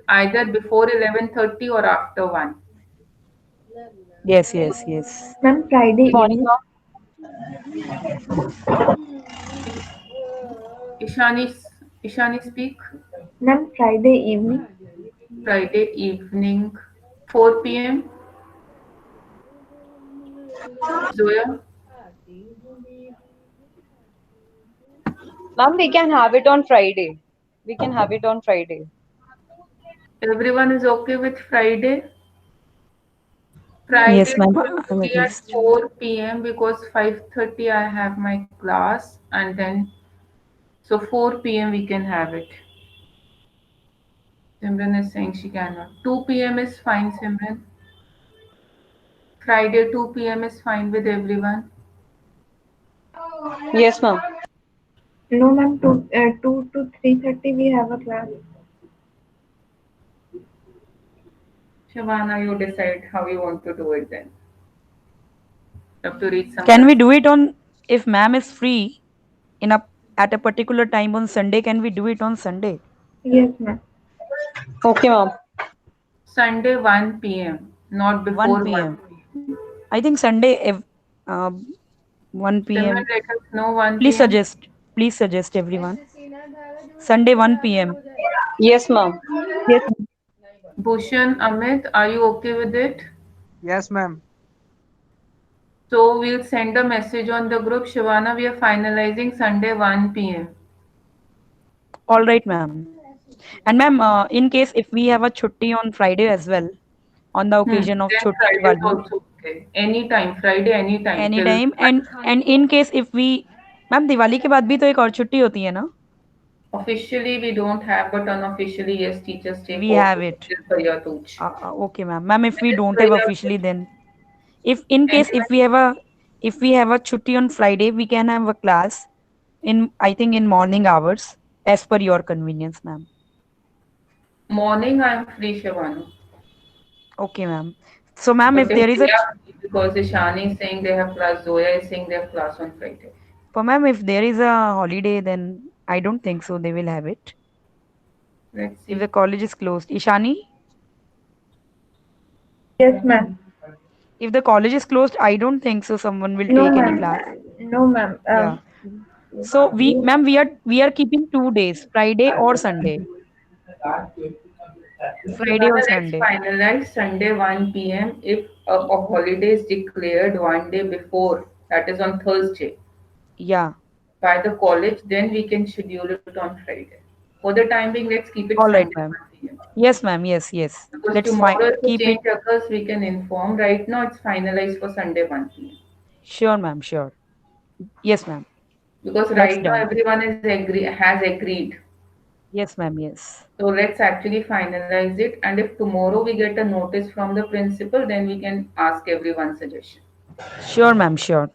either before 11:30 or after 1. Yes, yes, yes. Ma'am, Friday Morning, evening. ma'am. Ishani, Ishani, speak. Ma'am, Friday evening. Friday evening, 4 p.m. Zoya, Ma'am, we can have it on Friday. We can have it on Friday. everyone is okay with Friday? Yes, Friday ma'am. should I'm be at against. 4 p.m. because 5:30 I have my class and then so 4 p.m. we can have it. Simran is saying she cannot. 2 p.m. is fine, Simran. Friday 2 p.m. is fine with everyone. Yes, ma'am. No, ma'am. 2 to 3:30 we have a class. Shavana, you decide how you want to do it then. You have to reach some Can we do conclusion. it on, if ma'am is free in a at a particular time on Sunday? Can we do it on Sunday? Yes, ma'am. Okay, ma'am. Sunday 1 p.m. Not before 1 p.m. 1 p.m. I think Sunday, uh, 1 Simran, p.m. let us know 1 Please p.m. suggest. Please suggest everyone. Sunday 1 p.m. Yes, ma'am. Yes, ma'am. Bhushan, Amit, are you okay with it? Yes, ma'am. So we'll send a message on the group. Shavana, we are finalizing Sunday 1 p.m. All right, ma'am. And ma'am, in case if we have a chutti on Friday as well, on the occasion of Then Choti Friday is Diwali, also okay. Anytime, Friday, anytime till anytime, and in case if we, ma'am Diwali के बाद भी तो एक और छुट्टी होती है ना? officially we don't have, but unofficially, yes, teachers take We off have it. till Bhaiya Dooj. Okay, ma'am. Ma'am, if we When is don't have Bhaiya officially, Dooj? then if in case Anyone? if we have a chutti on Friday, we can have a class in, I think, in morning hours as per your convenience, ma'am. Morning, I'm free, Shavana. Okay, ma'am. So, ma'am, But if if there is they are free, because Ishani is saying they have class, Zoya is saying they have class on Friday. ma'am, if there is a holiday, then I don't think so. They will have it Let's if the see. college is closed. Ishani, Yes, ma'am. if the college is closed, I don't think so. Someone will No, take any ma'am. class. No, ma'am. Yeah. So ma'am, we are keeping 2 days, Friday or Sunday. Friday or Shavana, let's Sunday. finalize Sunday 1 p.m. If a holiday is declared one day before, that is on Thursday, Yeah. by the college, then we can schedule it on Friday. For the time being, let's keep it All right, Sunday ma'am. 1 p.m. Yes, ma'am. Yes, yes. Because Let's tomorrow, if the keep it. change occurs, we can inform. Right now, it's finalized for Sunday 1 p.m. Sure, ma'am. Sure. Yes, ma'am. Because That's right now, done. everyone has agreed. Yes, ma'am. Yes. So let's actually finalize it. And if tomorrow we get a notice from the principal, then we can ask everyone's suggestion. Sure, ma'am. Sure.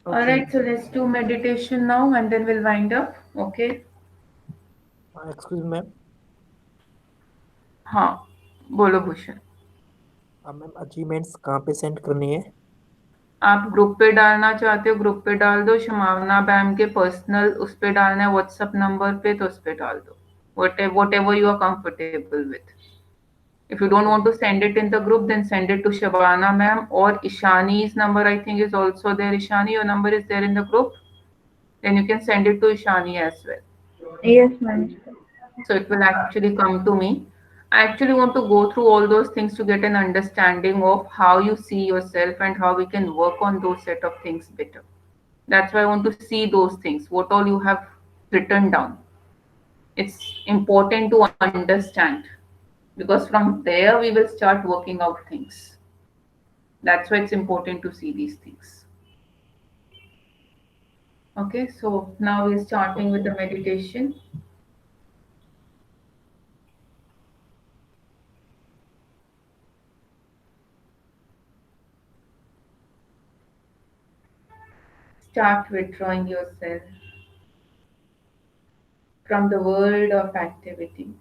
All Okay. right, so let's do meditation now and then we'll wind up. Okay. Excuse me, ma'am. हाँ बोलो Bhushan. Ma'am achievements कहाँ पे send करनी है? आप group पे डालना चाहते हो ग्रुप पे डाल दो. शमावना मैम के पर्सनल उस पे डालना है व्हाट्सएप नंबर पे तो उस पे डाल दो. Whatever you are comfortable with. If you don't want to send it in the group, then send it to Shabana ma'am or Ishani's number. I think is also there. Ishani, your number is there in the group. Then you can send it to Ishani as well. Yes, ma'am. So it will actually come to me. I actually want to go through all those things to get an understanding of how you see yourself and how we can work on those set of things better. That's why I want to see those things, what all you have written down. It's important to understand because from there we will start working out things. That's why it's important to see these things. Okay, so now we're starting with the meditation. Start withdrawing yourself from the world of activity.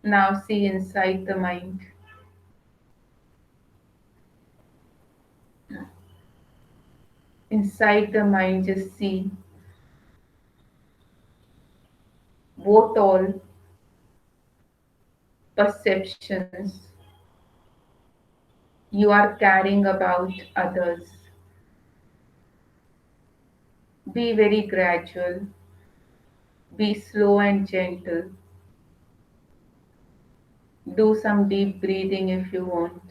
Now see inside the mind. Inside the mind, just see what all perceptions You are caring about others. Be very gradual, be slow and gentle. Do some deep breathing if you want.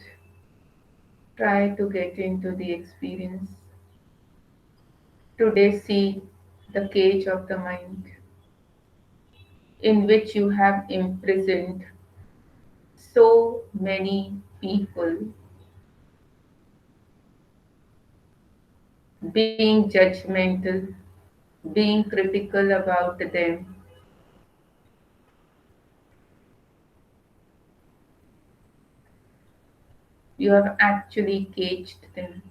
Try to get into the experience. Today, see the cage of the mind in which you have imprisoned so many people, being judgmental, being critical about them. You have actually caged them.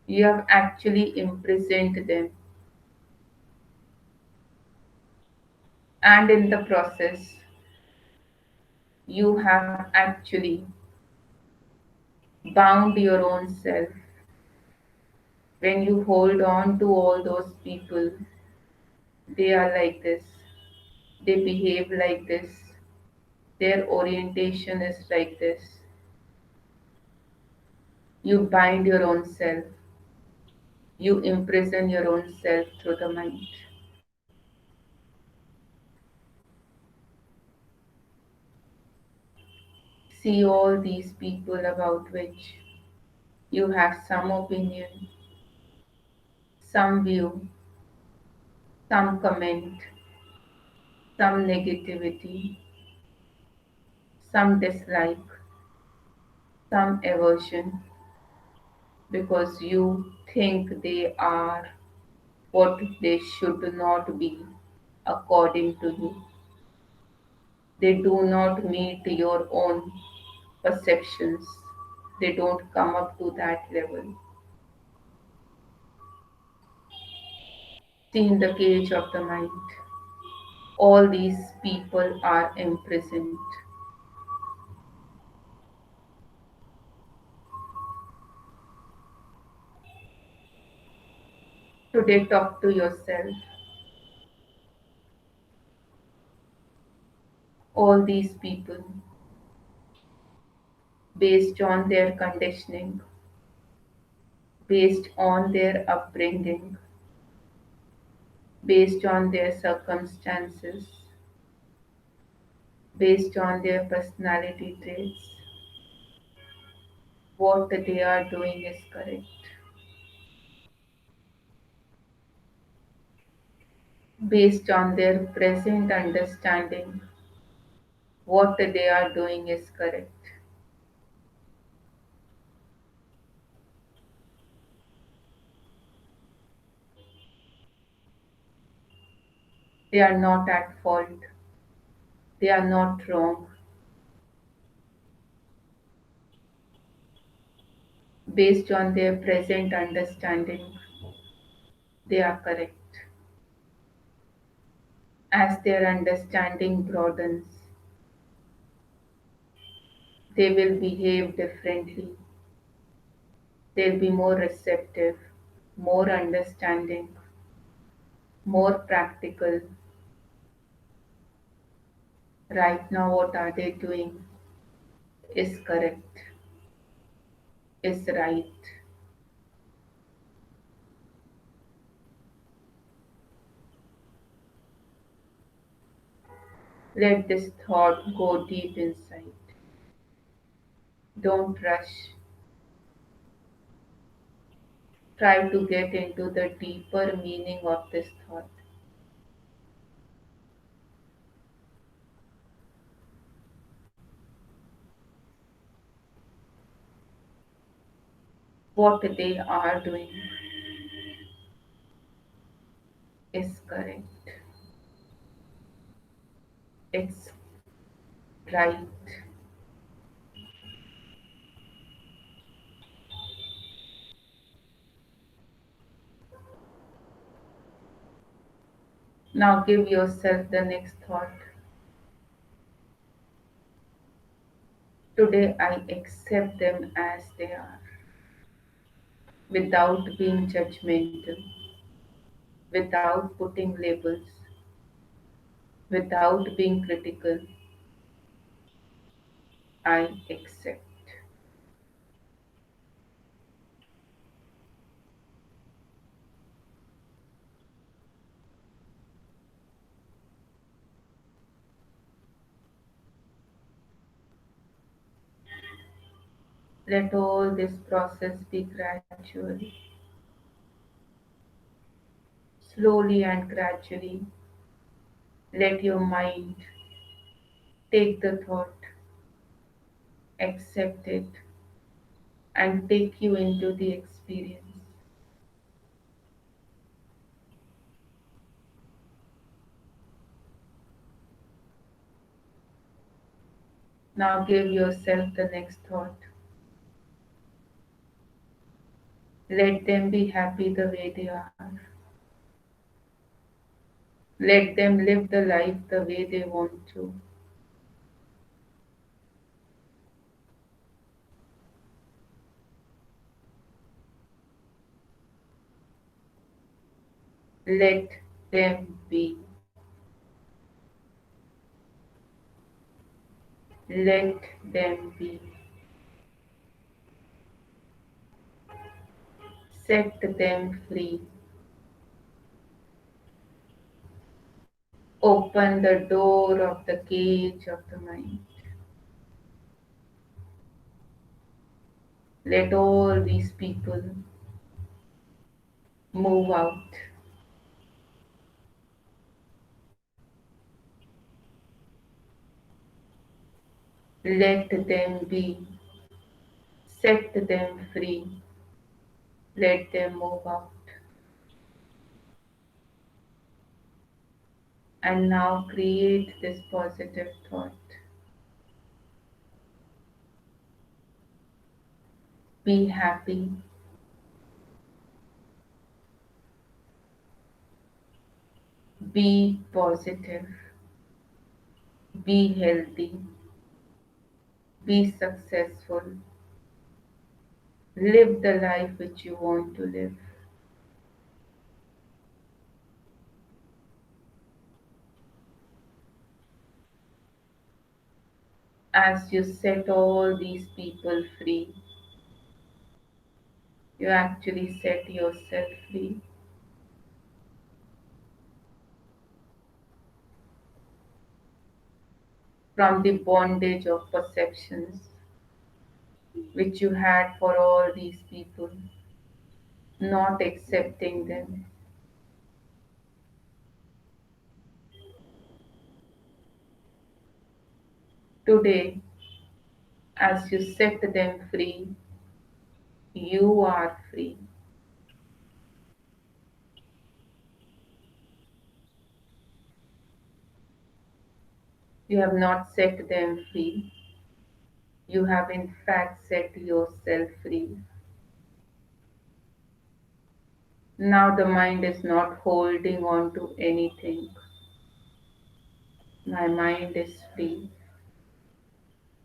You have actually imprisoned them. And in the process, you have actually bound your own self. When you hold on to all those people, they are like this, they behave like this, their orientation is like this. You bind your own self, you imprison your own self through the mind. See all these people about which you have some opinion, some view, some comment, some negativity, some dislike, some aversion, because you think they are what they should not be according to you. They do not meet your own perceptions, they don't come up to that level. See in the cage of the mind, all these people are imprisoned. Today, talk to yourself. All these people, based on their conditioning, based on their upbringing, based on their circumstances, based on their personality traits, what they are doing is correct. Based on their present understanding, what they are doing is correct. They are not at fault, they are not wrong. Based on their present understanding, they are correct. As their understanding broadens, they will behave differently. They'll be more receptive, more understanding, more practical. Right now, what are they doing is correct, is right. Let this thought go deep inside. Don't rush. Try to get into the deeper meaning of this thought. What they are doing is correct. It's right. Now give yourself the next thought. Today I accept them as they are, without being judgmental, without putting labels, without being critical. I accept. Let all this process be gradual, slowly and gradually. Let your mind take the thought, accept it, and take you into the experience. Now give yourself the next thought. Let them be happy the way they are. Let them live the life the way they want to. Let them be. Let them be. Set them free. Open the door of the cage of the mind. Let all these people move out. Let them be. Set them free. Let them move out. And now create this positive thought. Be happy. Be positive. Be healthy. Be successful. Live the life which you want to live. As you set all these people free, you actually set yourself free from the bondage of perceptions which you had for all these people, not accepting them. Today, as you set them free, you are free. You have not set them free. You have in fact set yourself free. Now the mind is not holding on to anything. My mind is free.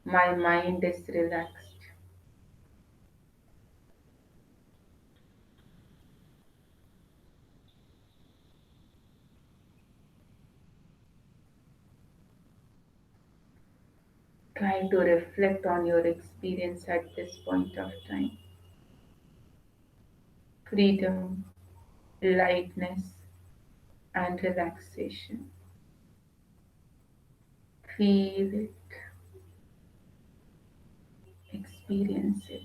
My mind is relaxed. Try to reflect on your experience at this point of time. Freedom, lightness, and relaxation. Feel it, experience it.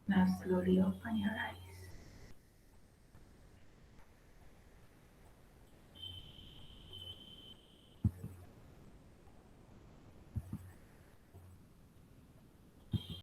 Now slowly open your eyes.